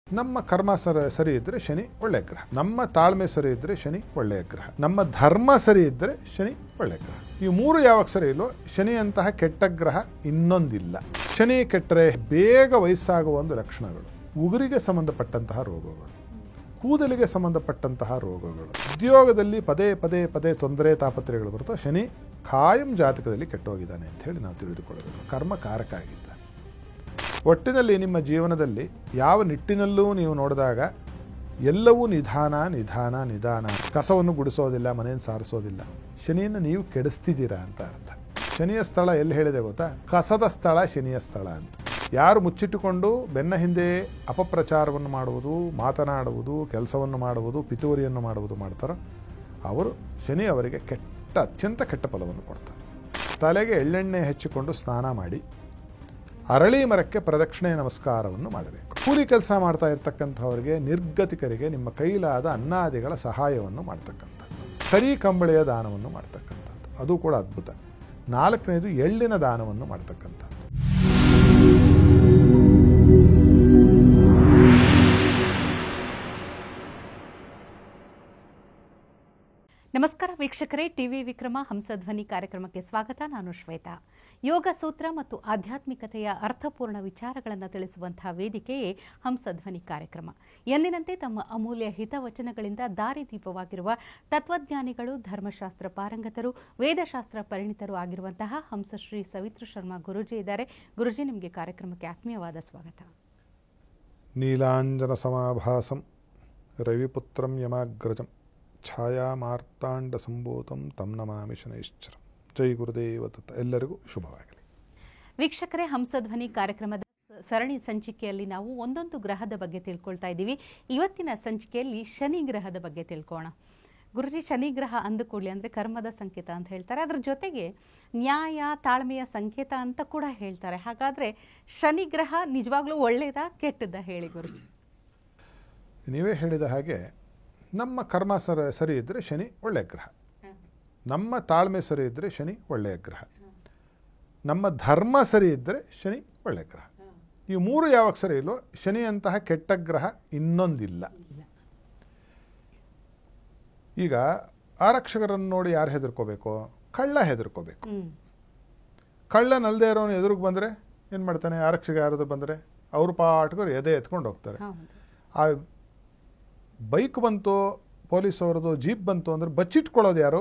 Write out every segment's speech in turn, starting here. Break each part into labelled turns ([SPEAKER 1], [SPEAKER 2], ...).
[SPEAKER 1] ನಮ್ಮ ಕರ್ಮ ಸರಿ ಇದ್ದರೆ ಶನಿ ಒಳ್ಳೆಯ ಗ್ರಹ, ನಮ್ಮ ತಾಳ್ಮೆ ಸರಿ ಇದ್ದರೆ ಶನಿ ಒಳ್ಳೆಯ ಗ್ರಹ, ನಮ್ಮ ಧರ್ಮ ಸರಿ ಇದ್ದರೆ ಶನಿ ಒಳ್ಳೆಯ ಗ್ರಹ. ಈ ಮೂರು ಯಾವಾಗ ಸರಿ ಇಲ್ಲೋ ಶನಿಯಂತಹ ಕೆಟ್ಟ ಗ್ರಹ ಇನ್ನೊಂದಿಲ್ಲ. ಶನಿ ಕೆಟ್ಟರೆ ಬೇಗ ವಯಸ್ಸಾಗುವ ಒಂದು ಲಕ್ಷಣಗಳು, ಉಗುರಿಗೆ ಸಂಬಂಧಪಟ್ಟಂತಹ ರೋಗಗಳು, ಕೂದಲಿಗೆ ಸಂಬಂಧಪಟ್ಟಂತಹ ರೋಗಗಳು, ಉದ್ಯೋಗದಲ್ಲಿ ಪದೇ ಪದೇ ಪದೇ ತೊಂದರೆ ತಾಪತ್ರೆಗಳು ಬರುತ್ತೋ ಶನಿ ಖಾಯಂ ಜಾತಕದಲ್ಲಿ ಕೆಟ್ಟೋಗಿದ್ದಾನೆ ಅಂತ ಹೇಳಿ ನಾವು ತಿಳಿದುಕೊಳ್ಳಬೇಕು. ಕರ್ಮಕಾರಕ ಆಗಿದ್ದಾನೆ. ಒಟ್ಟಿನಲ್ಲಿ ನಿಮ್ಮ ಜೀವನದಲ್ಲಿ ಯಾವ ನಿಟ್ಟಿನಲ್ಲೂ ನೀವು ನೋಡಿದಾಗ ಎಲ್ಲವೂ ನಿಧಾನ ನಿಧಾನ ನಿಧಾನ. ಕಸವನ್ನು ಗುಡಿಸೋದಿಲ್ಲ, ಮನೆಯನ್ನು ಸಾರಿಸೋದಿಲ್ಲ. ಶನಿಯನ್ನು ನೀವು ಕೆಡಿಸ್ತಿದ್ದೀರಾ ಅಂತ ಅರ್ಥ. ಶನಿಯ ಸ್ಥಳ ಎಲ್ಲಿ ಹೇಳಿದೆ ಗೊತ್ತಾ? ಕಸದ ಸ್ಥಳ ಶನಿಯ ಸ್ಥಳ ಅಂತ. ಯಾರು ಮುಚ್ಚಿಟ್ಟುಕೊಂಡು ಬೆನ್ನ ಹಿಂದೆ ಅಪಪ್ರಚಾರವನ್ನು ಮಾಡುವುದು, ಮಾತನಾಡುವುದು, ಕೆಲಸವನ್ನು ಮಾಡುವುದು, ಪಿತೂರಿಯನ್ನು ಮಾಡುವುದು ಮಾಡ್ತಾರೋ ಅವರು ಶನಿ ಅವರಿಗೆ ಅತ್ಯಂತ ಕೆಟ್ಟ ಫಲವನ್ನು ಕೊಡ್ತಾರೆ. ತಲೆಗೆ ಎಳ್ಳೆಣ್ಣೆ ಹೆಚ್ಚಿಕೊಂಡು ಸ್ನಾನ ಮಾಡಿ ಅರಳಿ ಮರಕ್ಕೆ ಪ್ರದಕ್ಷಿಣೆ ನಮಸ್ಕಾರವನ್ನು ಮಾಡಬೇಕು. ಕೂಲಿ ಕೆಲಸ ಮಾಡ್ತಾ ಇರ್ತಕ್ಕಂಥವರಿಗೆ, ನಿರ್ಗತಿಕರಿಗೆ ನಿಮ್ಮ ಕೈಲಾದ ಅನ್ನಾದಿಗಳ ಸಹಾಯವನ್ನು ಮಾಡ್ತಕ್ಕಂಥದ್ದು, ಕರಿ ಕಂಬಳಿಯ ದಾನವನ್ನು ಮಾಡ್ತಕ್ಕಂಥದ್ದು, ಅದು ಕೂಡ ಅದ್ಭುತ. 4ನೇದು ಎಳ್ಳಿನ ದಾನವನ್ನು ಮಾಡ್ತಕ್ಕಂಥದ್ದು.
[SPEAKER 2] ನಮಸ್ಕಾರ ವೀಕ್ಷಕರೇ, ಟಿವಿ ವಿಕ್ರಮ ಹಂಸಧ್ವನಿ ಕಾರ್ಯಕ್ರಮಕ್ಕೆ ಸ್ವಾಗತ. ನಾನು ಶ್ವೇತಾ. ಯೋಗ ಸೂತ್ರ ಮತ್ತು ಆಧ್ಯಾತ್ಮಿಕತೆಯ ಅರ್ಥಪೂರ್ಣ ವಿಚಾರಗಳನ್ನು ತಿಳಿಸುವಂತಹ ವೇದಿಕೆಯೇ ಹಂಸಧ್ವನಿ ಕಾರ್ಯಕ್ರಮ. ಎಂದಿನಂತೆ ತಮ್ಮ ಅಮೂಲ್ಯ ಹಿತವಚನಗಳಿಂದ ದಾರಿದೀಪವಾಗಿರುವ ತತ್ವಜ್ಞಾನಿಗಳು, ಧರ್ಮಶಾಸ್ತ್ರ ಪಾರಂಗತರು, ವೇದಶಾಸ್ತ್ರ ಪರಿಣಿತರು ಆಗಿರುವಂತಹ ಹಂಸಶ್ರೀ ಸವಿತೃ ಶರ್ಮಾ ಗುರೂಜಿ ಇದ್ದಾರೆ. ಗುರೂಜಿ, ನಿಮಗೆ ಕಾರ್ಯಕ್ರಮಕ್ಕೆ ಆತ್ಮೀಯವಾದ ಸ್ವಾಗತ.
[SPEAKER 1] ನೀಲಾಂಜನ ಸಮಾಭಾಸಂ ರವಿಪುತ್ರಂ ಯಮಾಗ್ರಜಂ ಛಾಯಾ ಮಾರ್ತಾಂಡ ಸಂಭೂತಂ ತಂ ನಮಾಮಿ ಶನೈಶ್ಚರಂ. ಜೈ ಗುರುದೇವ ದತ್ತ. ಎಲ್ಲರಿಗೂ ಶುಭವಾಗಲಿ.
[SPEAKER 2] ವೀಕ್ಷಕರೇ, ಹಂಸಧ್ವನಿ ಕಾರ್ಯಕ್ರಮದ ಸರಣಿ ಸಂಚಿಕೆಯಲ್ಲಿ ನಾವು ಒಂದೊಂದು ಗ್ರಹದ ಬಗ್ಗೆ ತಿಳ್ಕೊಳ್ತಾ ಇದ್ದೀವಿ. ಇವತ್ತಿನ ಸಂಚಿಕೆಯಲ್ಲಿ ಶನಿ ಗ್ರಹದ ಬಗ್ಗೆ ತಿಳ್ಕೋಣ. ಗುರುಜಿ, ಶನಿ ಗ್ರಹ ಅಂದುಕೊಳ್ಳಿ ಅಂದರೆ ಕರ್ಮದ ಸಂಕೇತ ಅಂತ ಹೇಳ್ತಾರೆ. ಅದರ ಜೊತೆಗೆ ನ್ಯಾಯ, ತಾಳ್ಮೆಯ ಸಂಕೇತ ಅಂತ ಕೂಡ ಹೇಳ್ತಾರೆ. ಹಾಗಾದರೆ ಶನಿ ಗ್ರಹ ನಿಜವಾಗ್ಲೂ ಒಳ್ಳೆಯದಾ ಕೆಟ್ಟದ್ದಾ ಹೇಳಿ ಗುರುಜಿ?
[SPEAKER 1] ನೀವೇ ಹೇಳಿದ ಹಾಗೆ ನಮ್ಮ ಕರ್ಮ ಸರಿ ಇದ್ದರೆ ಶನಿ ಒಳ್ಳೆಯ ಗ್ರಹ, ನಮ್ಮ ತಾಳ್ಮೆ ಸರಿ ಇದ್ದರೆ ಶನಿ ಒಳ್ಳೆಯ ಗ್ರಹ, ನಮ್ಮ ಧರ್ಮ ಸರಿ ಇದ್ದರೆ ಶನಿ ಒಳ್ಳೆಯ ಗ್ರಹ. ಈ ಮೂರು ಯಾವಾಗ ಸರಿ ಇಲ್ಲೋ ಶನಿಯಂತಹ ಕೆಟ್ಟ ಗ್ರಹ ಇನ್ನೊಂದಿಲ್ಲ. ಈಗ ಆರಕ್ಷಕರನ್ನು ನೋಡಿ ಯಾರು ಹೆದರ್ಕೋಬೇಕು? ಕಳ್ಳ ಹೆದರ್ಕೋಬೇಕು. ಕಳ್ಳನಲ್ಲದೆ ಇರೋನು ಎದುರಿಗೆ ಬಂದರೆ ಏನು ಮಾಡ್ತಾನೆ? ಆರಕ್ಷಕ ಯಾರಾದ್ರು ಬಂದರೆ ಅವ್ರ ಪಾಟ್ಗಳು ಎದೆ ಎತ್ಕೊಂಡು ಹೋಗ್ತಾರೆ. ಆ ಬೈಕ್ ಬಂತು, ಪೊಲೀಸವ್ರದ್ದು ಜೀಪ್ ಬಂತು ಅಂದ್ರೆ ಬಚ್ಚಿಟ್ಕೊಳ್ಳೋದು ಯಾರು?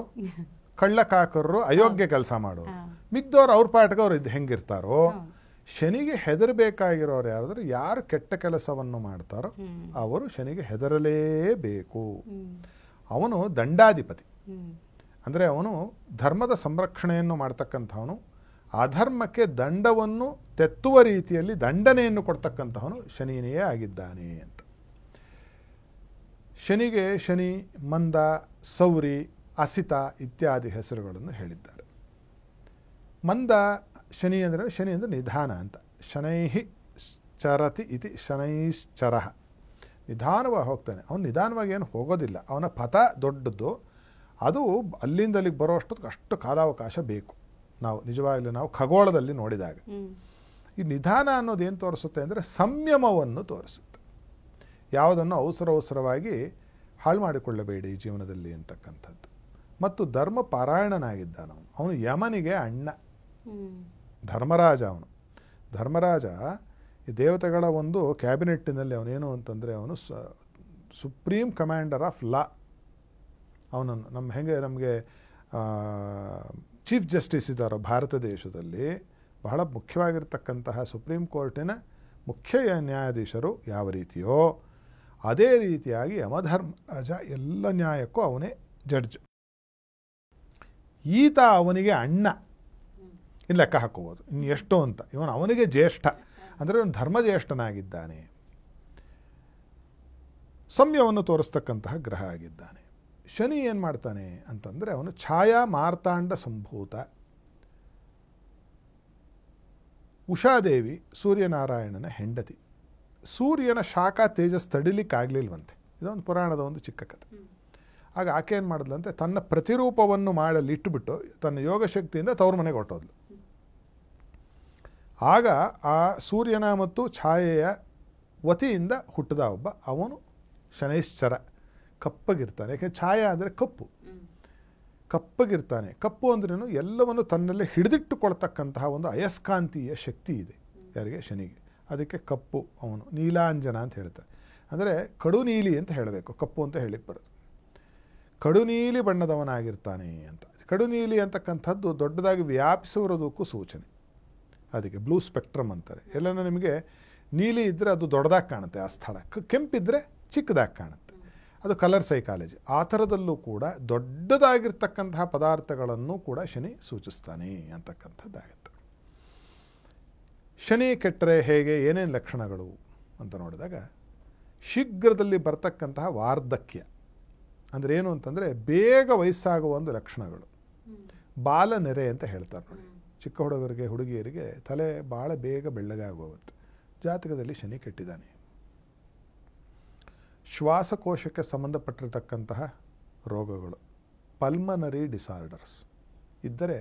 [SPEAKER 1] ಕಳ್ಳಕಾಕರರು, ಅಯೋಗ್ಯ ಕೆಲಸ ಮಾಡೋರು. ಮಿಗ್ದವ್ರು ಅವ್ರ ಪಾಟ್ಗೆ ಅವ್ರು ಹೆಂಗಿರ್ತಾರೋ, ಶನಿಗೆ ಹೆದರಬೇಕಾಗಿರೋರು ಯಾರಾದ್ರೂ ಯಾರು ಕೆಟ್ಟ ಕೆಲಸವನ್ನು ಮಾಡ್ತಾರೋ ಅವರು ಶನಿಗೆ ಹೆದರಲೇಬೇಕು. ಅವನು ದಂಡಾಧಿಪತಿ, ಅಂದರೆ ಅವನು ಧರ್ಮದ ಸಂರಕ್ಷಣೆಯನ್ನು ಮಾಡ್ತಕ್ಕಂಥವನು, ಅಧರ್ಮಕ್ಕೆ ದಂಡವನ್ನು ತೆತ್ತುವ ರೀತಿಯಲ್ಲಿ ದಂಡನೆಯನ್ನು ಕೊಡ್ತಕ್ಕಂಥವನು ಶನಿಯೇ ಆಗಿದ್ದಾನೆ ಅಂತ. ಶನಿಗೆ ಶನಿ, ಮಂದ, ಸೌರಿ, ಅಸಿತ ಇತ್ಯಾದಿ ಹೆಸರುಗಳನ್ನು ಹೇಳಿದ್ದಾರೆ. ಮಂದ ಶನಿ ಅಂದರೆ ನಿಧಾನ ಅಂತ. ಶನೈಹಿ ಚರತಿ ಇತಿ ಶನೈಶ್ಚರ. ನಿಧಾನವಾಗಿ ಹೋಗ್ತಾನೆ. ಅವನು ನಿಧಾನವಾಗಿ ಏನು ಹೋಗೋದಿಲ್ಲ. ಅವನ ಪಥ ದೊಡ್ಡದ್ದು. ಅದು ಅಲ್ಲಿಂದ ಅಲ್ಲಿಗೆ ಬರೋಷ್ಟೊತ್ತಿಗೆ ಅಷ್ಟು ಕಾಲಾವಕಾಶ ಬೇಕು. ನಾವು ಖಗೋಳದಲ್ಲಿ ನೋಡಿದಾಗ ಈ ನಿಧಾನ ಅನ್ನೋದು ಏನು ತೋರಿಸುತ್ತೆ ಅಂದರೆ ಸಂಯಮವನ್ನು ತೋರಿಸುತ್ತೆ. ಯಾವುದನ್ನು ಅವಸರವಾಗಿ ಹಾಳು ಮಾಡಿಕೊಳ್ಳಬೇಡಿ ಜೀವನದಲ್ಲಿ ಅಂತಕ್ಕಂಥದ್ದು. ಮತ್ತು ಧರ್ಮ ಪಾರಾಯಣನಾಗಿದ್ದಾನವನು. ಅವನು ಯಮನಿಗೆ ಅಣ್ಣ, ಧರ್ಮರಾಜ. ಧರ್ಮರಾಜ ಈ ದೇವತೆಗಳ ಒಂದು ಕ್ಯಾಬಿನೆಟ್ಟಿನಲ್ಲಿ ಅವನೇನು ಅಂತಂದರೆ ಅವನು ಸುಪ್ರೀಂ ಕಮಾಂಡರ್ ಆಫ್ ಲಾ. ಅವನನ್ನು ನಮಗೆ ಚೀಫ್ ಜಸ್ಟಿಸ್ ಇದ್ದಾರೋ ಭಾರತ ದೇಶದಲ್ಲಿ ಬಹಳ ಮುಖ್ಯವಾಗಿರ್ತಕ್ಕಂತಹ ಸುಪ್ರೀಂ ಕೋರ್ಟಿನ ಮುಖ್ಯ ನ್ಯಾಯಾಧೀಶರು ಯಾವ ರೀತಿಯೋ ಅದೇ ರೀತಿಯಾಗಿ ಯಮಧರ್ಮರಾಜ ಎಲ್ಲ ನ್ಯಾಯಕ್ಕೂ ಅವನೇ ಜಡ್ಜ್. ಈತ ಅವನಿಗೆ ಅಣ್ಣ ಇನ್ನು ಲೆಕ್ಕ ಹಾಕೋಬೋದು. ಇನ್ನು ಎಷ್ಟು ಅಂತ. ಅವನಿಗೆ ಜ್ಯೇಷ್ಠ, ಅಂದರೆ ಅವನು ಧರ್ಮಜ್ಯೇಷ್ಠನಾಗಿದ್ದಾನೆ. ಸಂಯಮವನ್ನು ತೋರಿಸ್ತಕ್ಕಂತಹ ಗ್ರಹ ಆಗಿದ್ದಾನೆ. ಶನಿ ಏನು ಮಾಡ್ತಾನೆ ಅಂತಂದರೆ ಅವನು ಛಾಯಾ ಮಾರ್ತಾಂಡ ಸಂಭೂತ. ಉಷಾದೇವಿ ಸೂರ್ಯನಾರಾಯಣನ ಹೆಂಡತಿ. ಸೂರ್ಯನ ಶಾಖ ತೇಜಸ್ ತಡಿಲಿಕ್ಕಾಗಲಿಲ್ವಂತೆ. ಇದೊಂದು ಪುರಾಣದ ಒಂದು ಚಿಕ್ಕ ಕಥೆ. ಆಗ ಆಕೆ ಏನು ಮಾಡಿದ್ಲಂತೆ, ತನ್ನ ಪ್ರತಿರೂಪವನ್ನು ಮಾಡಲು ಇಟ್ಟುಬಿಟ್ಟು ತನ್ನ ಯೋಗಶಕ್ತಿಯಿಂದ ತವ್ರ ಮನೆಗೆ ಹೊಟ್ಟೋದ್ಲು. ಆಗ ಆ ಸೂರ್ಯನ ಮತ್ತು ಛಾಯೆಯ ವತಿಯಿಂದ ಹುಟ್ಟಿದ ಒಬ್ಬ ಅವನು ಶನೈಶ್ಚರ, ಕಪ್ಪಗಿರ್ತಾನೆ. ಯಾಕೆಂದರೆ ಛಾಯಾ ಅಂದರೆ ಕಪ್ಪು, ಕಪ್ಪಗಿರ್ತಾನೆ. ಕಪ್ಪು ಅಂದ್ರೇನು, ಎಲ್ಲವನ್ನು ತನ್ನಲ್ಲೇ ಹಿಡಿದಿಟ್ಟುಕೊಳ್ತಕ್ಕಂತಹ ಒಂದು ಅಯಸ್ಕಾಂತೀಯ ಶಕ್ತಿ ಇದೆ ಯಾರಿಗೆ, ಶನಿಗೆ. ಅದಕ್ಕೆ ಕಪ್ಪು ಅವನು, ನೀಲಾಂಜನ ಅಂತ ಹೇಳ್ತಾರೆ. ಅಂದರೆ ಕಡು ನೀಲಿ ಅಂತ ಹೇಳಬೇಕು, ಕಪ್ಪು ಅಂತ ಹೇಳಿಕ್ಕೆ ಬರೋದು. ಕಡು ನೀಲಿ ಬಣ್ಣದವನಾಗಿರ್ತಾನೆ ಅಂತ. ಕಡು ನೀಲಿ ಅಂತಕ್ಕಂಥದ್ದು ದೊಡ್ಡದಾಗಿ ವ್ಯಾಪಿಸಿರೋದಕ್ಕೂ ಸೂಚನೆ. ಅದಕ್ಕೆ ಬ್ಲೂ ಸ್ಪೆಕ್ಟ್ರಮ್ ಅಂತಾರೆ. ಎಲ್ಲನೂ ನಿಮಗೆ ನೀಲಿ ಇದ್ದರೆ ಅದು ದೊಡ್ಡದಾಗಿ ಕಾಣುತ್ತೆ ಆ ಸ್ಥಳ, ಕೆಂಪಿದ್ದರೆ ಚಿಕ್ಕದಾಗಿ ಕಾಣುತ್ತೆ. ಅದು ಕಲರ್ ಸೈಕಾಲಜಿ. ಆ ಥರದಲ್ಲೂ ಕೂಡ ದೊಡ್ಡದಾಗಿರ್ತಕ್ಕಂತಹ ಪದಾರ್ಥಗಳನ್ನು ಕೂಡ ಶನಿ ಸೂಚಿಸ್ತಾನೆ ಅಂತಕ್ಕಂಥದ್ದಾಗುತ್ತೆ. ಶನಿ ಕೆಟ್ಟರೆ ಹೇಗೆ, ಏನೇನು ಲಕ್ಷಣಗಳು ಅಂತ ನೋಡಿದಾಗ, ಶೀಘ್ರದಲ್ಲಿ ಬರ್ತಕ್ಕಂತಹ ವಾರ್ಧಕ್ಯ ಅಂದರೆ ಏನು ಅಂತಂದರೆ ಬೇಗ ವಯಸ್ಸಾಗುವ ಒಂದು ಲಕ್ಷಣಗಳು. ಬಾಲನೆರೆ ಅಂತ ಹೇಳ್ತಾರೆ ನೋಡಿ, ಚಿಕ್ಕ ಹುಡುಗರಿಗೆ ಹುಡುಗಿಯರಿಗೆ ತಲೆ ಭಾಳ ಬೇಗ ಬೆಳ್ಳಗಾಗೋಗುತ್ತೆ. ಜಾತಕದಲ್ಲಿ ಶನಿ ಕೆಟ್ಟಿದ್ದಾನೆ. ಶ್ವಾಸಕೋಶಕ್ಕೆ ಸಂಬಂಧಪಟ್ಟಿರತಕ್ಕಂತಹ ರೋಗಗಳು, ಪಲ್ಮನರಿ ಡಿಸಾರ್ಡರ್ಸ್ ಇದ್ದರೆ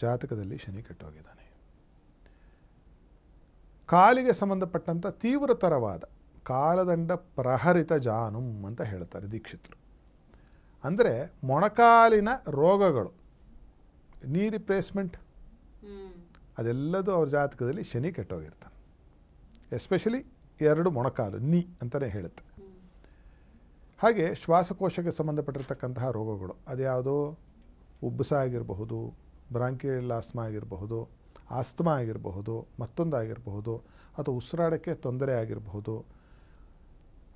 [SPEAKER 1] ಜಾತಕದಲ್ಲಿ ಶನಿ ಕೆಟ್ಟೋಗಿದ್ದಾನೆ. ಕಾಲಿಗೆ ಸಂಬಂಧಪಟ್ಟಂಥ ತೀವ್ರತರವಾದ ಕಾಲದಂಡ ಪ್ರಹರಿತ ಜಾನುಂ ಅಂತ ಹೇಳ್ತಾರೆ ದೀಕ್ಷಿತರು. ಅಂದರೆ ಮೊಣಕಾಲಿನ ರೋಗಗಳು, ನೀ ರಿಪ್ಲೇಸ್ಮೆಂಟ್, ಅದೆಲ್ಲದೂ ಅವ್ರ ಜಾತಕದಲ್ಲಿ ಶನಿ ಕೆಟ್ಟೋಗಿರ್ತಾನೆ. ಎಸ್ಪೆಷಲಿ 2 ಮೊಣಕಾಲು, ನೀ ಅಂತಲೇ ಹೇಳುತ್ತೆ. ಹಾಗೆ ಶ್ವಾಸಕೋಶಕ್ಕೆ ಸಂಬಂಧಪಟ್ಟಿರ್ತಕ್ಕಂತಹ ರೋಗಗಳು, ಅದ್ಯಾವುದೋ ಉಬ್ಬಸ ಆಗಿರಬಹುದು, ಬ್ರಾಂಕಿಯಲ್ ಆಸ್ಮಾ ಆಗಿರಬಹುದು, ಆಸ್ತಮಾ ಆಗಿರಬಹುದು, ಮತ್ತೊಂದಾಗಿರಬಹುದು, ಅಥವಾ ಉಸಿರಾಡೋಕ್ಕೆ ತೊಂದರೆ ಆಗಿರಬಹುದು,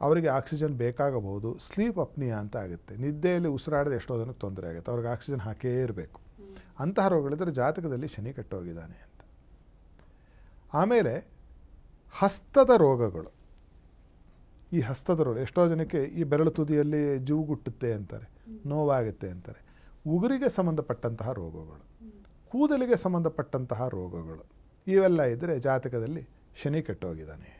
[SPEAKER 1] ಅವರಿಗೆ ಆಕ್ಸಿಜನ್ ಬೇಕಾಗಬಹುದು. ಸ್ಲೀಪ್ ಅಪ್ನಿಯಾ ಅಂತ ಆಗುತ್ತೆ, ನಿದ್ದೆಯಲ್ಲಿ ಉಸಿರಾಡೋದು ಎಷ್ಟೋ ಜನಕ್ಕೆ ತೊಂದರೆ ಆಗುತ್ತೆ, ಅವ್ರಿಗೆ ಆಕ್ಸಿಜನ್ ಹಾಕೇ ಇರಬೇಕು. ಅಂತಹ ರೋಗಗಳಿದ್ದರೆ ಜಾತಕದಲ್ಲಿ ಶನಿ ಕೆಟ್ಟೋಗಿದ್ದಾನೆ ಅಂತ. ಆಮೇಲೆ ಹಸ್ತದ ರೋಗಗಳು. ಈ ಹಸ್ತದ ರೋಗ ಎಷ್ಟೋ ಜನಕ್ಕೆ ಈ ಬೆರಳು ತುದಿಯಲ್ಲಿ ಜೂಗುಟ್ಟುತ್ತೆ ಅಂತಾರೆ, ನೋವಾಗುತ್ತೆ ಅಂತಾರೆ. ಉಗುರಿಗೆ ಸಂಬಂಧಪಟ್ಟಂತಹ ರೋಗಗಳು, ಕೂದಲಿಗೆ ಸಂಬಂಧಪಟ್ಟಂತಹ ರೋಗಗಳು, ಇವೆಲ್ಲ ಇದ್ದರೆ ಜಾತಕದಲ್ಲಿ ಶನಿ ಕೆಟ್ಟೋಗಿದ್ದಾನೆ.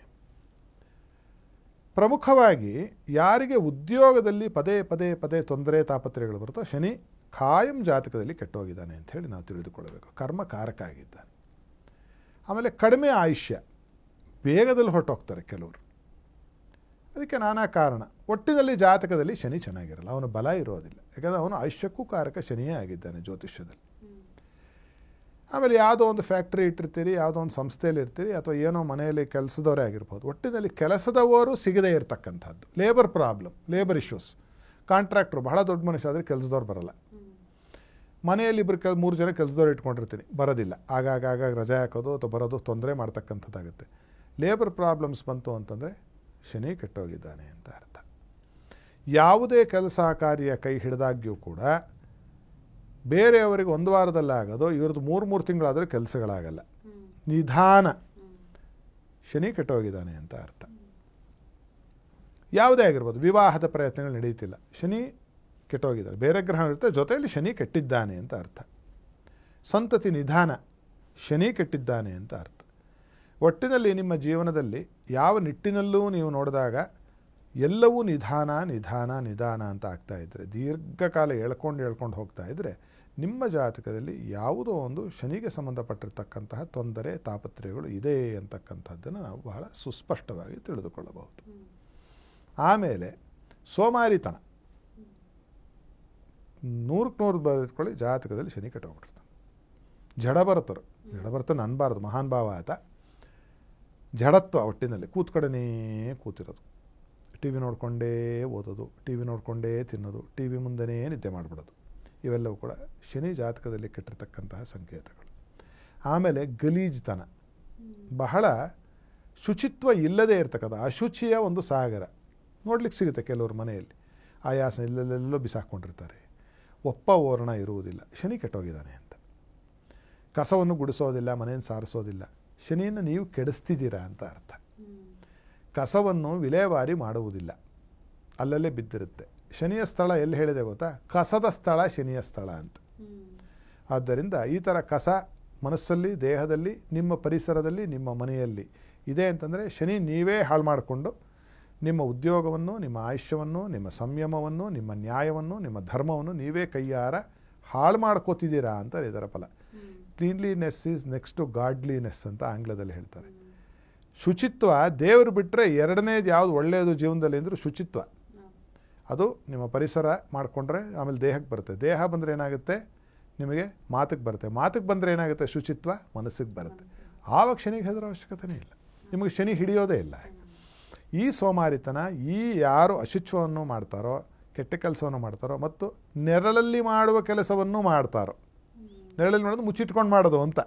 [SPEAKER 1] ಪ್ರಮುಖವಾಗಿ ಯಾರಿಗೆ ಉದ್ಯೋಗದಲ್ಲಿ ಪದೇ ಪದೇ ಪದೇ ತೊಂದರೆ ತಾಪತ್ರೆಗಳು ಬರುತ್ತೋ ಶನಿ ಖಾಯಂ ಜಾತಕದಲ್ಲಿ ಕೆಟ್ಟೋಗಿದ್ದಾನೆ ಅಂತ ಹೇಳಿ ನಾವು ತಿಳಿದುಕೊಳ್ಳಬೇಕು. ಕರ್ಮಕಾರಕ ಆಗಿದ್ದಾನೆ. ಆಮೇಲೆ ಕಡಿಮೆ ಆಯುಷ್ಯ, ಬೇಗದಲ್ಲಿ ಹೊರಟೋಗ್ತಾರೆ ಕೆಲವರು, ಅದಕ್ಕೆ ನಾನಾ ಕಾರಣ. ಒಟ್ಟಿನಲ್ಲಿ ಜಾತಕದಲ್ಲಿ ಶನಿ ಚೆನ್ನಾಗಿರಲ್ಲ, ಅವನು ಬಲ ಇರೋದಿಲ್ಲ. ಯಾಕಂದರೆ ಅವನು ಆಯುಷ್ಯಕ್ಕೂ ಕಾರಕ ಶನಿಯೇ ಆಗಿದ್ದಾನೆ ಜ್ಯೋತಿಷ್ಯದಲ್ಲಿ. ಆಮೇಲೆ ಯಾವುದೋ ಒಂದು ಫ್ಯಾಕ್ಟ್ರಿ ಇಟ್ಟಿರ್ತೀರಿ, ಯಾವುದೋ ಒಂದು ಸಂಸ್ಥೆಯಲ್ಲಿ ಇರ್ತೀರಿ, ಅಥವಾ ಏನೋ ಮನೆಯಲ್ಲಿ ಕೆಲಸದವರೇ ಆಗಿರ್ಬೋದು. ಒಟ್ಟಿನಲ್ಲಿ ಕೆಲಸದವರು ಸಿಗದೇ ಇರತಕ್ಕಂಥದ್ದು, labour problem, labour issues. Contractor ಬಹಳ ದೊಡ್ಡ ಮನುಷ್ಯ ಆದರೆ ಕೆಲಸದವ್ರು ಬರಲ್ಲ. ಮನೆಯಲ್ಲಿ 3 ಜನ ಕೆಲಸದವ್ರು ಇಟ್ಕೊಂಡಿರ್ತೀನಿ, ಬರೋದಿಲ್ಲ. ಆಗಾಗ ರಜೆ ಹಾಕೋದು ಅಥವಾ ಬರೋದು ತೊಂದರೆ ಮಾಡ್ತಕ್ಕಂಥದ್ದಾಗುತ್ತೆ. ಲೇಬರ್ ಪ್ರಾಬ್ಲಮ್ಸ್ ಬಂತು ಅಂತಂದರೆ ಶನಿ ಕೆಟ್ಟೋಗಿದ್ದಾನೆ ಅಂತ ಅರ್ಥ. ಯಾವುದೇ ಕೆಲಸ ಕಾರ್ಯ ಕೈ ಹಿಡಿದಾಗ್ಯೂ ಕೂಡ ಬೇರೆಯವರಿಗೆ 1 ವಾರದಲ್ಲೇ ಆಗೋದು, ಇವ್ರದ್ದು 3 ತಿಂಗಳಾದರೂ ಕೆಲಸಗಳಾಗಲ್ಲ. ನಿಧಾನ, ಶನಿ ಕೆಟ್ಟೋಗಿದ್ದಾನೆ ಅಂತ ಅರ್ಥ. ಯಾವುದೇ ಆಗಿರ್ಬೋದು, ವಿವಾಹದ ಪ್ರಯತ್ನಗಳು ನಡೀತಿಲ್ಲ, ಶನಿ ಕೆಟ್ಟೋಗಿದ್ದಾನೆ. ಬೇರೆ ಗ್ರಹ ಇರುತ್ತೆ, ಜೊತೆಯಲ್ಲಿ ಶನಿ ಕೆಟ್ಟಿದ್ದಾನೆ ಅಂತ ಅರ್ಥ. ಸಂತತಿ ನಿಧಾನ, ಶನಿ ಕೆಟ್ಟಿದ್ದಾನೆ ಅಂತ ಅರ್ಥ. ಒಟ್ಟಿನಲ್ಲಿ ನಿಮ್ಮ ಜೀವನದಲ್ಲಿ ಯಾವ ನಿಟ್ಟಿನಲ್ಲೂ ನೀವು ನೋಡಿದಾಗ ಎಲ್ಲವೂ ನಿಧಾನ ನಿಧಾನ ನಿಧಾನ ಅಂತ ಆಗ್ತಾ ಇದ್ದರೆ, ದೀರ್ಘಕಾಲ ಎಳ್ಕೊಂಡು ಹೋಗ್ತಾ ಇದ್ದರೆ, ನಿಮ್ಮ ಜಾತಕದಲ್ಲಿ ಯಾವುದೋ ಒಂದು ಶನಿಗೆ ಸಂಬಂಧಪಟ್ಟಿರ್ತಕ್ಕಂತಹ ತೊಂದರೆ ತಾಪತ್ರೆಗಳು ಇದೆ ಅಂತಕ್ಕಂಥದ್ದನ್ನು ನಾವು ಬಹಳ ಸುಸ್ಪಷ್ಟವಾಗಿ ತಿಳಿದುಕೊಳ್ಳಬಹುದು. ಆಮೇಲೆ ಸೋಮಾರಿತನ, 100% ಬರೆದುಕೊಳ್ಳಿ, ಜಾತಕದಲ್ಲಿ ಶನಿ ಕೆಟ್ಟೋಗ್ಬಿಟ್ಟಿರ್ತಾನೆ. ಜಡಭರತರು ಅನ್ಬಾರ್ದು, ಮಹಾನ್ ಭಾವ ಆತ. ಜಡತ್ವ, ಒಟ್ಟಿನಲ್ಲಿ ಕೂತಿರೋದು, ಟಿ ವಿ ನೋಡಿಕೊಂಡೇ ಓದೋದು, ಟಿ ವಿ ನೋಡಿಕೊಂಡೇ ತಿನ್ನೋದು, ಟಿ ವಿ ಮುಂದೆನೇ ನಿದ್ದೆ ಮಾಡಿಬಿಡೋದು, ಇವೆಲ್ಲವೂ ಕೂಡ ಶನಿ ಜಾತಕದಲ್ಲಿ ಕೆಟ್ಟಿರ್ತಕ್ಕಂತಹ ಸಂಕೇತಗಳು. ಆಮೇಲೆ ಗಲೀಜ್ತನ, ಬಹಳ ಶುಚಿತ್ವ ಇಲ್ಲದೇ ಇರ್ತಕ್ಕಂಥ ಅಶುಚಿಯ ಒಂದು ಸಾಗರ ನೋಡ್ಲಿಕ್ಕೆ ಸಿಗುತ್ತೆ ಕೆಲವರು ಮನೆಯಲ್ಲಿ. ಆಯಾಸ ಇಲ್ಲೆಲ್ಲೆಲ್ಲೋ ಬಿಸಾಕೊಂಡಿರ್ತಾರೆ, ಒಪ್ಪ ಓರಣ ಇರುವುದಿಲ್ಲ, ಶನಿ ಕೆಟ್ಟೋಗಿದ್ದಾನೆ ಅಂತ. ಕಸವನ್ನು ಗುಡಿಸೋದಿಲ್ಲ, ಮನೆಯನ್ನು ಸಾರಿಸೋದಿಲ್ಲ, ಶನಿಯನ್ನು ನೀವು ಕೆಡಿಸ್ತಿದ್ದೀರಾ ಅಂತ ಅರ್ಥ. ಕಸವನ್ನು ವಿಲೇವಾರಿ ಮಾಡುವುದಿಲ್ಲ, ಅಲ್ಲಲ್ಲೇ ಬಿದ್ದಿರುತ್ತೆ. ಶನಿಯ ಸ್ಥಳ ಎಲ್ಲಿ ಹೇಳಿದೆ ಗೊತ್ತಾ? ಕಸದ ಸ್ಥಳ ಶನಿಯ ಸ್ಥಳ ಅಂತ. ಆದ್ದರಿಂದ ಈ ಥರ ಕಸ ಮನಸ್ಸಲ್ಲಿ, ದೇಹದಲ್ಲಿ, ನಿಮ್ಮ ಪರಿಸರದಲ್ಲಿ, ನಿಮ್ಮ ಮನೆಯಲ್ಲಿ ಇದೆ ಅಂತಂದರೆ ಶನಿ ನೀವೇ ಹಾಳು ಮಾಡಿಕೊಂಡು ನಿಮ್ಮ ಉದ್ಯೋಗವನ್ನು, ನಿಮ್ಮ ಆಯುಷ್ಯವನ್ನು, ನಿಮ್ಮ ಸಂಯಮವನ್ನು, ನಿಮ್ಮ ನ್ಯಾಯವನ್ನು, ನಿಮ್ಮ ಧರ್ಮವನ್ನು ನೀವೇ ಕೈಯಾರ ಹಾಳು ಮಾಡ್ಕೋತಿದ್ದೀರಾ ಅಂತ ಇದರ ಫಲ. Cleanliness is next to godliness ಅಂತ ಆಂಗ್ಲದಲ್ಲಿ ಹೇಳ್ತಾರೆ. ಶುಚಿತ್ವ ದೇವರು ಬಿಟ್ಟರೆ ಎರಡನೇದು ಯಾವುದು ಒಳ್ಳೆಯದು ಜೀವನದಲ್ಲಿ ಅಂದರೂ ಶುಚಿತ್ವ. ಅದು ನಿಮ್ಮ ಪರಿಸರ ಮಾಡಿಕೊಂಡ್ರೆ ಆಮೇಲೆ ದೇಹಕ್ಕೆ ಬರುತ್ತೆ. ದೇಹ ಬಂದರೆ ಏನಾಗುತ್ತೆ, ನಿಮಗೆ ಮಾತಿಗೆ ಬರುತ್ತೆ. ಮಾತಿಗೆ ಬಂದರೆ ಏನಾಗುತ್ತೆ, ಶುಚಿತ್ವ ಮನಸ್ಸಿಗೆ ಬರುತ್ತೆ. ಆವಾಗ ಶನಿಗೆ ಹೆದರೋ ಅವಶ್ಯಕತೆಯೇ ಇಲ್ಲ, ನಿಮಗೆ ಶನಿ ಹಿಡಿಯೋದೇ ಇಲ್ಲ. ಈ ಸೋಮಾರಿತನ, ಈ ಯಾರು ಅಶುಚಿತ್ವವನ್ನು ಮಾಡ್ತಾರೋ, ಕೆಟ್ಟ ಕೆಲಸವನ್ನು ಮಾಡ್ತಾರೋ ಮತ್ತು ನೆರಳಲ್ಲಿ ಮಾಡುವ ಕೆಲಸವನ್ನು ಮಾಡ್ತಾರೋ, ನೆರಳಲ್ಲಿ ಮಾಡೋದು ಮುಚ್ಚಿಟ್ಕೊಂಡು ಮಾಡೋದು ಅಂತ,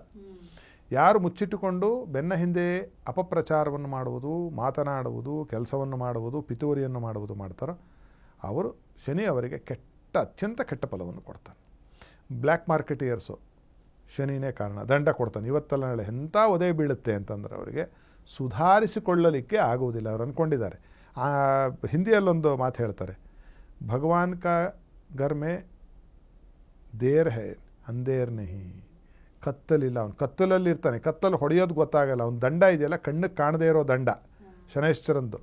[SPEAKER 1] ಯಾರು ಮುಚ್ಚಿಟ್ಟುಕೊಂಡು ಬೆನ್ನ ಹಿಂದೆ ಅಪಪ್ರಚಾರವನ್ನು ಮಾಡುವುದು, ಮಾತನಾಡುವುದು, ಕೆಲಸವನ್ನು ಮಾಡುವುದು, ಪಿತೂರಿಯನ್ನು ಮಾಡುವುದು ಮಾಡ್ತಾರೋ ಅವರು ಶನಿ ಅವರಿಗೆ ಅತ್ಯಂತ ಕೆಟ್ಟ ಫಲವನ್ನು ಕೊಡ್ತಾನೆ. ಬ್ಲ್ಯಾಕ್ ಮಾರ್ಕೆಟಿಯರ್ಸು ಶನಿನೇ ಕಾರಣ, ದಂಡ ಕೊಡ್ತಾನೆ. ಇವತ್ತಲ್ಲ ನಾಳೆ ಎಂಥ ಒದೆ ಬೀಳುತ್ತೆ ಅಂತಂದರೆ ಅವರಿಗೆ ಸುಧಾರಿಸಿಕೊಳ್ಳಲಿಕ್ಕೆ ಆಗುವುದಿಲ್ಲ. ಅವ್ರು ಅಂದ್ಕೊಂಡಿದ್ದಾರೆ. ಹಿಂದಿಯಲ್ಲೊಂದು ಮಾತು ಹೇಳ್ತಾರೆ, ಭಗವಾನ್ ಕಾ ಘರ್ ಮೇ ದೇರ್ ಹೈ ಅಂಧೇರ್ ನಹಿ. ಕತ್ತಲಿಲ್ಲ, ಅವನು ಕತ್ತಲಲ್ಲಿ ಇರ್ತಾನೆ, ಕತ್ತಲು ಹೊಡೆಯೋದು ಗೊತ್ತಾಗಲ್ಲ. ಅವನ ದಂಡ ಇದೆಯಲ್ಲ, ಕಣ್ಣಿಗೆ ಕಾಣದೇ ಇರೋ ದಂಡ ಶನೈಶ್ಚರಂದು.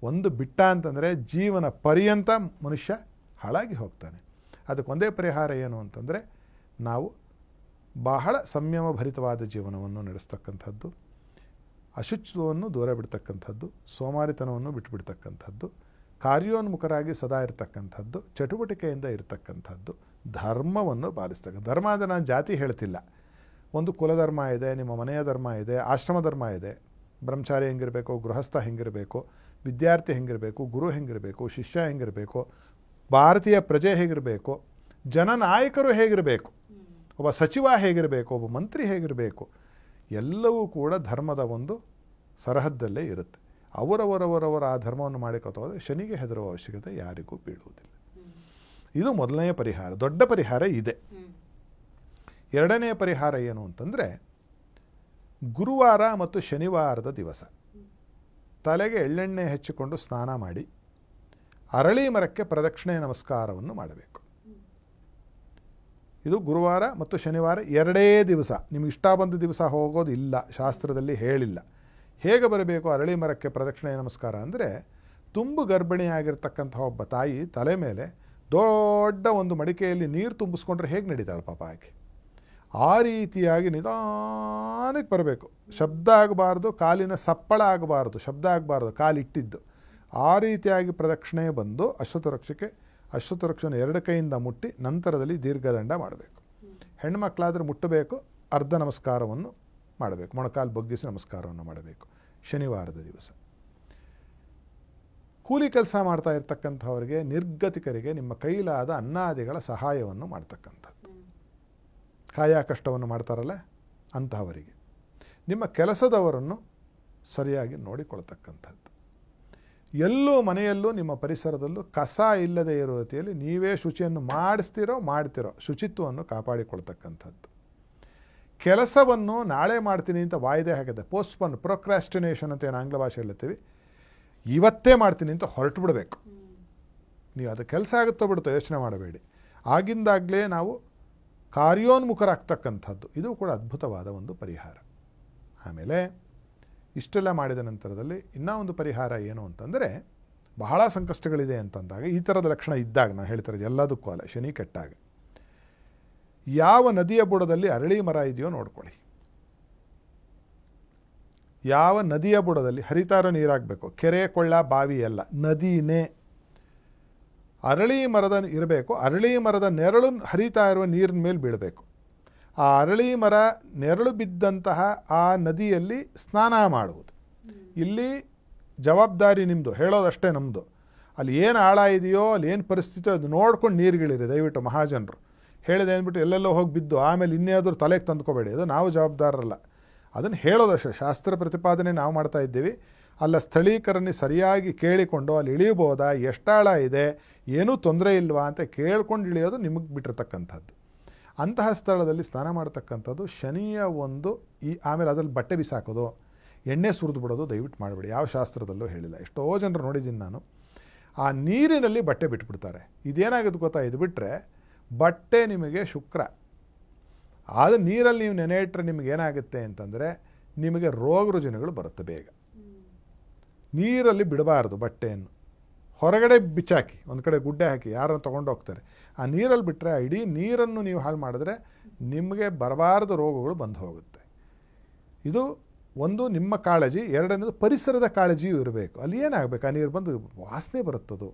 [SPEAKER 1] ಒಂದು ಬಿಟ್ಟ ಅಂತಂದರೆ ಜೀವನ ಪರ್ಯಂತ ಮನುಷ್ಯ ಹಾಳಾಗಿ ಹೋಗ್ತಾನೆ. ಅದಕ್ಕೊಂದೇ ಪರಿಹಾರ ಏನು ಅಂತಂದರೆ ನಾವು ಬಹಳ ಸಂಯಮ ಭರಿತವಾದ ಜೀವನವನ್ನು ನಡೆಸ್ತಕ್ಕಂಥದ್ದು, ಅಶುಚಿತ್ವವನ್ನು ದೂರ ಬಿಡ್ತಕ್ಕಂಥದ್ದು, ಸೋಮಾರಿತನವನ್ನು ಬಿಟ್ಟುಬಿಡ್ತಕ್ಕಂಥದ್ದು, ಕಾರ್ಯೋನ್ಮುಖರಾಗಿ ಸದಾ ಇರತಕ್ಕಂಥದ್ದು, ಚಟುವಟಿಕೆಯಿಂದ ಇರತಕ್ಕಂಥದ್ದು, ಧರ್ಮವನ್ನು ಪಾಲಿಸ್ತಕ್ಕ. ಧರ್ಮ ಅಂದರೆ ನಾನು ಜಾತಿ ಹೇಳ್ತಿಲ್ಲ. ಒಂದು ಕುಲಧರ್ಮ ಇದೆ, ನಿಮ್ಮ ಮನೆಯ ಧರ್ಮ ಇದೆ, ಆಶ್ರಮ ಧರ್ಮ ಇದೆ. ಬ್ರಹ್ಮಚಾರಿ ಹೆಂಗಿರಬೇಕು, ಗೃಹಸ್ಥ ಹೆಂಗಿರಬೇಕು, ವಿದ್ಯಾರ್ಥಿ ಹೆಂಗಿರಬೇಕು, ಗುರು ಹೆಂಗಿರಬೇಕು, ಶಿಷ್ಯ ಹೆಂಗಿರಬೇಕು, ಭಾರತೀಯ ಪ್ರಜೆ ಹೇಗಿರಬೇಕು, ಜನನಾಯಕರು ಹೇಗಿರಬೇಕು, ಒಬ್ಬ ಸಚಿವ ಹೇಗಿರಬೇಕು, ಒಬ್ಬ ಮಂತ್ರಿ ಹೇಗಿರಬೇಕು, ಎಲ್ಲವೂ ಕೂಡ ಧರ್ಮದ ಒಂದು ಸರಹದ್ದಲ್ಲೇ ಇರುತ್ತೆ. ಅವರವರವರವರ ಆ ಧರ್ಮವನ್ನು ಮಾಡಿಕೊತ ಹೋದರೆ ಶನಿಗೆ ಹೆದರುವ ಅವಶ್ಯಕತೆ ಯಾರಿಗೂ ಬೀಳುವುದಿಲ್ಲ. ಇದು ಮೊದಲನೆಯ ಪರಿಹಾರ. ದೊಡ್ಡ ಪರಿಹಾರ ಇದೆ. ಎರಡನೆಯ ಪರಿಹಾರ ಏನು ಅಂತಂದರೆ, ಗುರುವಾರ ಮತ್ತು ಶನಿವಾರದ ದಿವಸ ತಲೆಗೆ ಎಳ್ಳೆಣ್ಣೆ ಹೆಚ್ಚಿಕೊಂಡು ಸ್ನಾನ ಮಾಡಿ ಅರಳಿ ಮರಕ್ಕೆ ಪ್ರದಕ್ಷಿಣೆ ನಮಸ್ಕಾರವನ್ನು ಮಾಡಬೇಕು. ಇದು ಗುರುವಾರ ಮತ್ತು ಶನಿವಾರ ಎರಡೇ ದಿವಸ. ನಿಮ್ಗೆ ಇಷ್ಟ ಬಂದ ದಿವಸ ಹೋಗೋದು ಇಲ್ಲ, ಶಾಸ್ತ್ರದಲ್ಲಿ ಹೇಳಿಲ್ಲ. ಹೇಗೆ ಬರಬೇಕು ಅರಳಿ ಮರಕ್ಕೆ ಪ್ರದಕ್ಷಿಣೆ ನಮಸ್ಕಾರ ಅಂದರೆ, ತುಂಬು ಗರ್ಭಿಣಿಯಾಗಿರ್ತಕ್ಕಂಥ ಒಬ್ಬ ತಾಯಿ ತಲೆ ಮೇಲೆ ದೊಡ್ಡ ಒಂದು ಮಡಿಕೆಯಲ್ಲಿ ನೀರು ತುಂಬಿಸ್ಕೊಂಡ್ರೆ ಹೇಗೆ ನಡೀತಾಳೆ ಪಾಪ ಆಕೆ, ಆ ರೀತಿಯಾಗಿ ನಿಧಾನಕ್ಕೆ ಬರಬೇಕು. ಶಬ್ದ ಆಗಬಾರ್ದು, ಕಾಲಿನ ಸಪ್ಪಳ ಆಗಬಾರ್ದು, ಶಬ್ದ ಆಗಬಾರ್ದು, ಕಾಲಿಟ್ಟಿದ್ದು. ಆ ರೀತಿಯಾಗಿ ಪ್ರದಕ್ಷಿಣೆ ಬಂದು ಅಶ್ವತ್ಥವೃಕ್ಷನ ಎರಡು ಕೈಯಿಂದ ಮುಟ್ಟಿ ನಂತರದಲ್ಲಿ ದೀರ್ಘದಂಡ ಮಾಡಬೇಕು. ಹೆಣ್ಣುಮಕ್ಕಳಾದರೆ ಮುಟ್ಟಬೇಕು, ಅರ್ಧ ನಮಸ್ಕಾರವನ್ನು ಮಾಡಬೇಕು, ಮೊಣಕಾಲು ಬಗ್ಗಿಸಿ ನಮಸ್ಕಾರವನ್ನು ಮಾಡಬೇಕು ಶನಿವಾರದ ದಿವಸ. ಕೂಲಿ ಕೆಲಸ ಮಾಡ್ತಾ ಇರ್ತಕ್ಕಂಥವರಿಗೆ, ನಿರ್ಗತಿಕರಿಗೆ ನಿಮ್ಮ ಕೈಲಾದ ಅನ್ನಾದಿಗಳ ಸಹಾಯವನ್ನು ಮಾಡ್ತಕ್ಕಂಥದ್ದು. ಕಾಯ ಕಷ್ಟವನ್ನು ಮಾಡ್ತಾರಲ್ಲ ಅಂತಹವರಿಗೆ, ನಿಮ್ಮ ಕೆಲಸದವರನ್ನು ಸರಿಯಾಗಿ ನೋಡಿಕೊಳ್ತಕ್ಕಂಥದ್ದು. ಎಲ್ಲೂ ಮನೆಯಲ್ಲೂ ನಿಮ್ಮ ಪರಿಸರದಲ್ಲೂ ಕಸ ಇಲ್ಲದೆ ಇರುವ ರೀತಿಯಲ್ಲಿ ನೀವೇ ಶುಚಿಯನ್ನು ಮಾಡ್ತಿರೋ ಶುಚಿತ್ವವನ್ನು ಕಾಪಾಡಿಕೊಳ್ತಕ್ಕಂಥದ್ದು. ಕೆಲಸವನ್ನು ನಾಳೆ ಮಾಡ್ತೀನಿ ಅಂತ ವಾಯ್ದೆ ಹಾಕಿದೆ, ಪೋಸ್ಟ್ಪೋನ್, ಪ್ರೊಕ್ರಾಸ್ಟಿನೇಷನ್ ಅಂತ ಏನು ಆಂಗ್ಲ ಭಾಷೆಯಲ್ಲಿ ಹೇಳ್ತೀವಿ. ಇವತ್ತೇ ಮಾಡ್ತೀನಿ ಅಂತ ಹೊರಟು ಬಿಡಬೇಕು. ನೀವು ಅದು ಕೆಲಸ ಆಗುತ್ತೋ ಬಿಡುತ್ತೋ ಯೋಚನೆ ಮಾಡಬೇಡಿ. ಆಗಿಂದಾಗಲೇ ನಾವು ಕಾರ್ಯೋನ್ಮುಖರಾಗ್ತಕ್ಕಂಥದ್ದು. ಇದು ಕೂಡ ಅದ್ಭುತವಾದ ಒಂದು ಪರಿಹಾರ. ಆಮೇಲೆ ಇಷ್ಟೆಲ್ಲ ಮಾಡಿದ ನಂತರದಲ್ಲಿ ಇನ್ನೂ ಒಂದು ಪರಿಹಾರ ಏನು ಅಂತಂದರೆ, ಬಹಳ ಸಂಕಷ್ಟಗಳಿದೆ ಅಂತಂದಾಗ, ಈ ಥರದ ಲಕ್ಷಣ ಇದ್ದಾಗ, ನಾನು ಹೇಳ್ತಿರೋದು ಎಲ್ಲದಕ್ಕೂ ಅಲ್ಲ, ಶನಿ ಕೆಟ್ಟಾಗ ಯಾವ ನದಿಯ ಬುಡದಲ್ಲಿ ಅರಳಿ ಮರ ಇದೆಯೋ ನೋಡ್ಕೊಳ್ಳಿ. ಯಾವ ನದಿಯ ಬುಡದಲ್ಲಿ ಹರಿತಾ ಇರೋ ನೀರಾಗಬೇಕು, ಕೆರೆ ಕೊಳ್ಳ ಬಾವಿ ಎಲ್ಲ, ನದಿನೇ. ಅರಳಿ ಮರದ ಇರಬೇಕು, ಅರಳಿ ಮರದ ನೆರಳು ಹರಿತಾ ಇರುವ ನೀರಿನ ಮೇಲೆ ಬೀಳಬೇಕು. ಆ ಅರಳಿ ಮರ ನೆರಳು ಬಿದ್ದಂತಹ ಆ ನದಿಯಲ್ಲಿ ಸ್ನಾನ ಮಾಡುವುದು. ಇಲ್ಲಿ ಜವಾಬ್ದಾರಿ ನಿಮ್ಮದು, ಹೇಳೋದಷ್ಟೇ ನಮ್ಮದು. ಅಲ್ಲಿ ಏನು ಆಳ ಇದೆಯೋ, ಅಲ್ಲಿ ಏನು ಪರಿಸ್ಥಿತಿ ಅದು ನೋಡ್ಕೊಂಡು ನೀರುಗಳಿರಿ ದಯವಿಟ್ಟು ಮಹಾಜನರು. ಹೇಳಿದೆ ಅಂದ್ಬಿಟ್ಟು ಎಲ್ಲೆಲ್ಲೋ ಹೋಗಿ ಬಿದ್ದು ಆಮೇಲೆ ಇನ್ನೇನಾದರೂ ತಲೆಗೆ ತಂದ್ಕೋಬೇಡಿ, ಅದು ನಾವು ಜವಾಬ್ದಾರರಲ್ಲ. ಅದನ್ನು ಹೇಳೋದಷ್ಟೇ, ಶಾಸ್ತ್ರ ಪ್ರತಿಪಾದನೆ ನಾವು ಮಾಡ್ತಾ ಇದ್ದೀವಿ. ಅಲ್ಲ ಸ್ಥಳೀಕರನ್ನು ಸರಿಯಾಗಿ ಕೇಳಿಕೊಂಡು ಅಲ್ಲಿ ಇಳಿಯಬಹುದಾ, ಎಷ್ಟಾಳ ಇದೆ, ಏನೂ ತೊಂದರೆ ಇಲ್ವಾ ಅಂತ ಕೇಳ್ಕೊಂಡು ಇಳಿಯೋದು ನಿಮಗೆ ಬಿಟ್ಟಿರ್ತಕ್ಕಂಥದ್ದು. ಅಂತಹ ಸ್ಥಳದಲ್ಲಿ ಸ್ನಾನ ಮಾಡ್ತಕ್ಕಂಥದ್ದು ಶನಿಯ ಒಂದು ಆಮೇಲೆ ಅದರಲ್ಲಿ ಬಟ್ಟೆ ಬಿಸಾಕೋದು, ಎಣ್ಣೆ ಸುರಿದು ಬಿಡೋದು ದಯವಿಟ್ಟು ಮಾಡಬೇಡಿ. ಯಾವ ಶಾಸ್ತ್ರದಲ್ಲೂ ಹೇಳಿಲ್ಲ. ಎಷ್ಟೋ ಜನರು ನೋಡಿದ್ದೀನಿ ನಾನು, ಆ ನೀರಿನಲ್ಲಿ ಬಟ್ಟೆ ಬಿಟ್ಬಿಡ್ತಾರೆ. ಇದೇನಾಗುತ್ತೆ ಗೊತ್ತಾ, ಇದು ಬಿಟ್ಟರೆ ಬಟ್ಟೆ ನಿಮಗೆ ಶುಕ್ರ, ಆದ ನೀರಲ್ಲಿ ನೀವು ನೆನೆ ಇಟ್ಟರೆ ನಿಮಗೆ ಏನಾಗುತ್ತೆ ಅಂತಂದರೆ ನಿಮಗೆ ರೋಗ ರುಜಿನಗಳು ಬರುತ್ತೆ ಬೇಗ. ನೀರಲ್ಲಿ ಬಿಡಬಾರ್ದು ಬಟ್ಟೆಯನ್ನು, ಹೊರಗಡೆ ಬಿಚ್ಚಾಕಿ, ಒಂದು ಕಡೆ ಗುಡ್ಡೆ ಹಾಕಿ ಯಾರನ್ನು ತೊಗೊಂಡು ಹೋಗ್ತಾರೆ. ಆ ನೀರಲ್ಲಿ ಬಿಟ್ಟರೆ ಆ ಇಡೀ ನೀರನ್ನು ನೀವು ಹಾಳು ಮಾಡಿದ್ರೆ ನಿಮಗೆ ಬರಬಾರ್ದು ರೋಗಗಳು ಬಂದು ಹೋಗುತ್ತೆ. ಇದು ಒಂದು ನಿಮ್ಮ ಕಾಳಜಿ, ಎರಡನೇದು ಪರಿಸರದ ಕಾಳಜಿಯೂ ಇರಬೇಕು. ಅಲ್ಲಿ ಏನಾಗಬೇಕು, ಆ ನೀರು ಬಂದು ವಾಸನೆ ಬರುತ್ತದು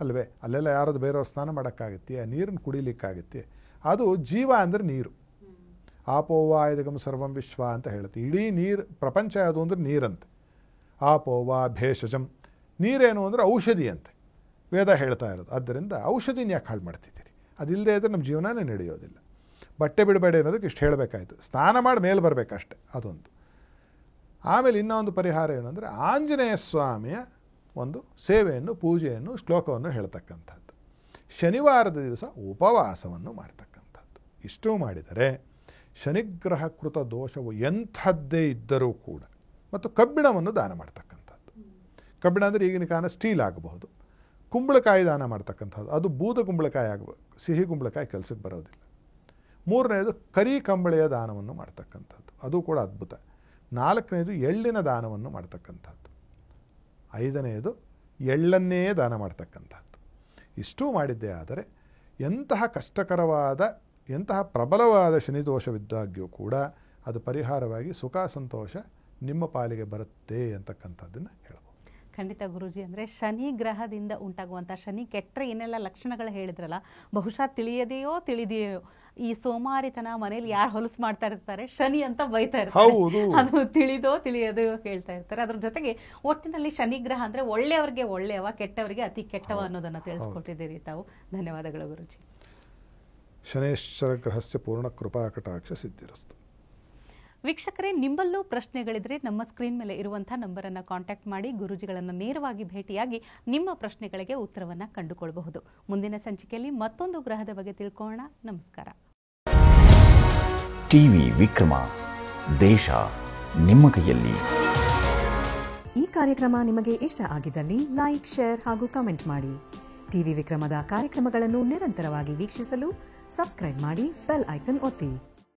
[SPEAKER 1] ಅಲ್ವೇ, ಅಲ್ಲೆಲ್ಲ ಯಾರಾದ್ರು ಬೇರೆಯವ್ರು ಸ್ನಾನ ಮಾಡೋಕ್ಕಾಗುತ್ತೆ, ಆ ನೀರನ್ನು ಕುಡಿಲಿಕ್ಕಾಗುತ್ತೆ. ಅದು ಜೀವ ಅಂದರೆ ನೀರು. ಆಪೋವಾ ಇದಗಂ ಸರ್ವಂ ವಿಶ್ವ ಅಂತ ಹೇಳುತ್ತೆ. ಇಡೀ ನೀರು ಪ್ರಪಂಚ ಯಾವುದು ಅಂದರೆ ನೀರಂತೆ. ಆಪೋವಾ ಭೇಷಜಂ, ನೀರೇನು ಅಂದರೆ ಔಷಧಿ ಅಂತೆ ವೇದ ಹೇಳ್ತಾ ಇರೋದು. ಆದ್ದರಿಂದ ಔಷಧಿನ ಯಾಕೆ ಹಾಳು ಮಾಡ್ತಿದ್ದೀರಿ? ಅದಿಲ್ಲದೆ ಇದ್ದರೆ ನಮ್ಮ ಜೀವನನೇ ನಡೆಯೋದಿಲ್ಲ. ಬಟ್ಟೆ ಬಿಡಬೇಡಿ ಅನ್ನೋದಕ್ಕೆ ಇಷ್ಟು ಹೇಳಬೇಕಾಯ್ತು. ಸ್ನಾನ ಮಾಡಿ ಮೇಲೆ ಬರಬೇಕಷ್ಟೆ, ಅದೊಂದು. ಆಮೇಲೆ ಇನ್ನೊಂದು ಪರಿಹಾರ ಏನಂದರೆ ಆಂಜನೇಯ ಸ್ವಾಮಿಯ ಒಂದು ಸೇವೆಯನ್ನು, ಪೂಜೆಯನ್ನು, ಶ್ಲೋಕವನ್ನು ಹೇಳ್ತಕ್ಕಂಥದ್ದು. ಶನಿವಾರದ ದಿವಸ ಉಪವಾಸವನ್ನು ಮಾಡ್ತಕ್ಕಂಥದ್ದು. ಇಷ್ಟೂ ಮಾಡಿದರೆ ಶನಿಗ್ರಹ ಕೃತ ದೋಷವು ಎಂಥದ್ದೇ ಇದ್ದರೂ ಕೂಡ, ಮತ್ತು ಕಬ್ಬಿಣವನ್ನು ದಾನ ಮಾಡ್ತಕ್ಕಂಥದ್ದು. ಕಬ್ಬಿಣ ಅಂದರೆ ಈಗಿನ ಕಾಲ ಸ್ಟೀಲ್ ಆಗಬಹುದು. ಕುಂಬಳಕಾಯಿ ದಾನ ಮಾಡ್ತಕ್ಕಂಥದ್ದು, ಅದು ಬೂದ ಕುಂಬಳಕಾಯಿ ಆಗಬೇಕು, ಸಿಹಿ ಕುಂಬಳಕಾಯಿ ಕೆಲಸಕ್ಕೆ ಬರೋದಿಲ್ಲ. ಮೂರನೇದು ಕರಿ ಕಂಬಳಿಯ ದಾನವನ್ನು ಮಾಡ್ತಕ್ಕಂಥದ್ದು, ಅದು ಕೂಡ ಅದ್ಭುತ. ನಾಲ್ಕನೇದು ಎಳ್ಳಿನ ದಾನವನ್ನು ಮಾಡ್ತಕ್ಕಂಥದ್ದು. ಐದನೆಯದು ಎಳ್ಳನ್ನೇ ದಾನ ಮಾಡ್ತಕ್ಕಂಥದ್ದು. ಇಷ್ಟೂ ಮಾಡಿದ್ದೇ ಆದರೆ ಎಂತಹ ಕಷ್ಟಕರವಾದ, ಎಂತಹ ಪ್ರಬಲವಾದ ಶನಿದೋಷವಿದ್ದಾಗ್ಯೂ ಕೂಡ ಅದು ಪರಿಹಾರವಾಗಿ ಸುಖ ಸಂತೋಷ ನಿಮ್ಮ ಪಾಲಿಗೆ ಬರುತ್ತೆ ಅಂತಕ್ಕಂಥದ್ದನ್ನು ಹೇಳ್ಬೋದು.
[SPEAKER 2] ಖಂಡಿತ ಗುರೂಜಿ. ಅಂದರೆ ಶನಿ ಗ್ರಹದಿಂದ ಉಂಟಾಗುವಂಥ, ಶನಿ ಕೆಟ್ಟರೆ ಏನೆಲ್ಲ ಲಕ್ಷಣಗಳು ಹೇಳಿದ್ರಲ್ಲ, ಬಹುಶಃ ತಿಳಿಯದೆಯೋ ಈ ಸೋಮಾರಿತನ ಮನೇಲಿ ಯಾರು ಹೊಲಸು ಮಾಡ್ತಾ ಇರ್ತಾರೆ, ಶನಿ ಅಂತ ಬೈತಾ ಇರ್ತಾರೆ. ಅದು ತಿಳಿಯದೋ ಹೇಳ್ತಾ ಇರ್ತಾರೆ. ಅದ್ರ ಜೊತೆಗೆ ಒಟ್ಟಿನಲ್ಲಿ ಶನಿ ಗ್ರಹ ಅಂದರೆ ಒಳ್ಳೆಯವರಿಗೆ ಒಳ್ಳೆಯವ, ಕೆಟ್ಟವರಿಗೆ ಅತಿ ಕೆಟ್ಟವ ಅನ್ನೋದನ್ನು ತಿಳಿಸ್ಕೊಟ್ಟಿದ್ದೀರಿ ತಾವು. ಧನ್ಯವಾದಗಳು ಗುರೂಜಿ.
[SPEAKER 1] ಶನೇಶ್ವರ ಗ್ರಹಸ್ಯ ಪೂರ್ಣ ಕೃಪಾ ಕಟಾಕ್ಷ ಸಿದ್ಧಿರಸ್ತು.
[SPEAKER 2] ವೀಕ್ಷಕರೇ, ನಿಮ್ಮಲ್ಲೂ ಪ್ರಶ್ನೆಗಳಿದ್ರೆ ನಮ್ಮ ಸ್ಕ್ರೀನ್ ಮೇಲೆ ಇರುವಂಥ ನಂಬರನ್ನು ಕಾಂಟ್ಯಾಕ್ಟ್ ಮಾಡಿ ಗುರೂಜಿಗಳನ್ನು ನೇರವಾಗಿ ಭೇಟಿಯಾಗಿ ನಿಮ್ಮ ಪ್ರಶ್ನೆಗಳಿಗೆ ಉತ್ತರವನ್ನು ಕಂಡುಕೊಳ್ಳಬಹುದು. ಮುಂದಿನ ಸಂಚಿಕೆಯಲ್ಲಿ ಮತ್ತೊಂದು ಗ್ರಹದ ಬಗ್ಗೆ ತಿಳ್ಕೊಳ್ಳೋಣ. ನಮಸ್ಕಾರ.
[SPEAKER 3] ಟಿವಿ ವಿಕ್ರಮ, ದೇಶ ನಿಮ್ಮ ಕೈಯಲ್ಲಿ.
[SPEAKER 4] ಈ ಕಾರ್ಯಕ್ರಮ ನಿಮಗೆ ಇಷ್ಟ ಆಗಿದ್ದಲ್ಲಿ ಲೈಕ್, ಶೇರ್ ಹಾಗೂ ಕಮೆಂಟ್ ಮಾಡಿ. ಟಿವಿ ವಿಕ್ರಮದ ಕಾರ್ಯಕ್ರಮಗಳನ್ನು ನಿರಂತರವಾಗಿ ವೀಕ್ಷಿಸಲು ಸಬ್ಸ್ಕ್ರೈಬ್ ಮಾಡಿ, ಬೆಲ್ ಐಕನ್ ಒತ್ತಿ.